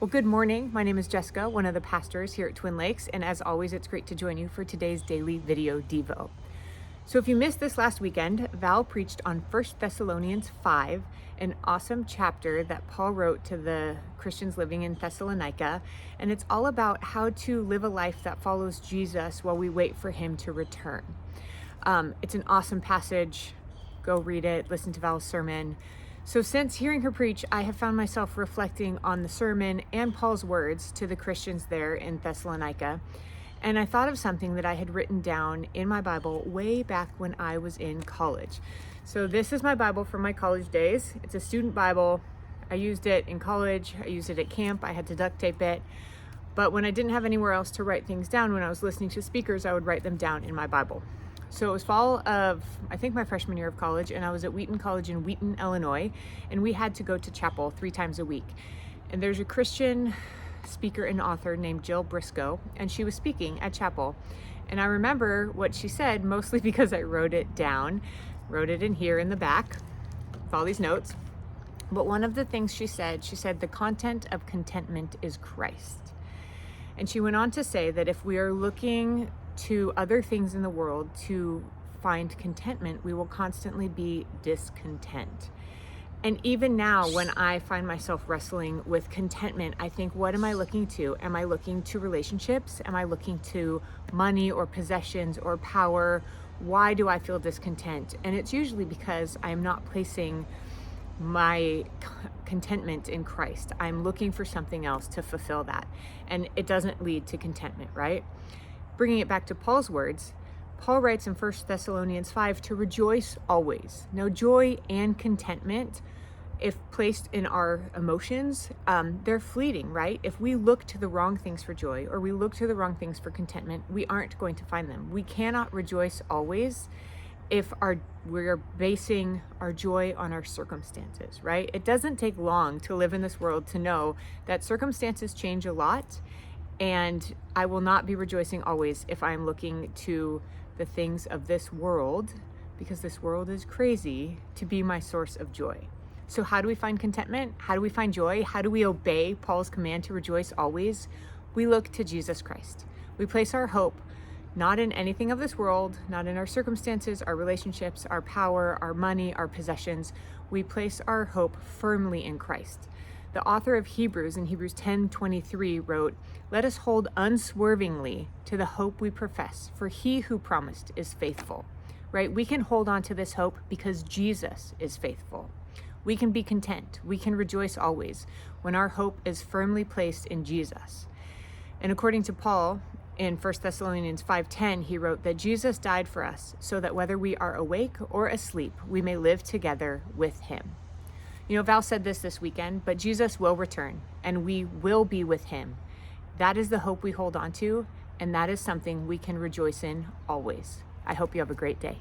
Well, good morning. My name is Jessica, one of the pastors here at Twin Lakes, and as always, it's great to join you for today's daily video Devo. So if you missed this last weekend, Val preached on 1 Thessalonians 5, an awesome chapter that Paul wrote to the Christians living in Thessalonica, and it's all about how to live a life that follows Jesus while we wait for him to return. It's an awesome passage. Go read it, listen to Val's sermon. So since hearing her preach, I have found myself reflecting on the sermon and Paul's words to the Christians there in Thessalonica. And I thought of something that I had written down in my Bible way back when I was in college. So this is my Bible from my college days. It's a student Bible. I used it in college. I used it at camp. I had to duct tape it. But when I didn't have anywhere else to write things down, when I was listening to speakers, I would write them down in my Bible. So it was fall of, I think, my freshman year of college, and I was at Wheaton College in Wheaton, Illinois, and we had to go to chapel 3 times a week. And there's a Christian speaker and author named Jill Briscoe, and she was speaking at chapel. And I remember what she said, mostly because I wrote it down, wrote it in here in the back, with all these notes. But one of the things she said, the content of contentment is Christ. And she went on to say that if we are looking to other things in the world to find contentment, we will constantly be discontent. And even now, when I find myself wrestling with contentment, I think, what am I looking to? Am I looking to relationships? Am I looking to money or possessions or power? Why do I feel discontent? And it's usually because I'm not placing my contentment in Christ. I'm looking for something else to fulfill that. And it doesn't lead to contentment, right? Bringing it back to Paul's words, Paul writes in 1 Thessalonians 5 to rejoice always. Now, joy and contentment, if placed in our emotions, they're fleeting, right? If we look to the wrong things for joy or we look to the wrong things for contentment, we aren't going to find them. We cannot rejoice always if we're basing our joy on our circumstances, right? It doesn't take long to live in this world to know that circumstances change a lot. And I will not be rejoicing always if I'm looking to the things of this world, because this world is crazy, to be my source of joy. So how do we find contentment? How do we find joy? How do we obey Paul's command to rejoice always? We look to Jesus Christ. We place our hope not in anything of this world, not in our circumstances, our relationships, our power, our money, our possessions. We place our hope firmly in Christ. The author of Hebrews in Hebrews 10:23 wrote, "Let us hold unswervingly to the hope we profess, for he who promised is faithful." Right? We can hold on to this hope because Jesus is faithful. We can be content. We can rejoice always when our hope is firmly placed in Jesus. And according to Paul, in 1 Thessalonians 5:10, he wrote that Jesus died for us so that whether we are awake or asleep, we may live together with him. You know, Val said this weekend, but Jesus will return and we will be with him. That is the hope we hold on to, and that is something we can rejoice in always. I hope you have a great day.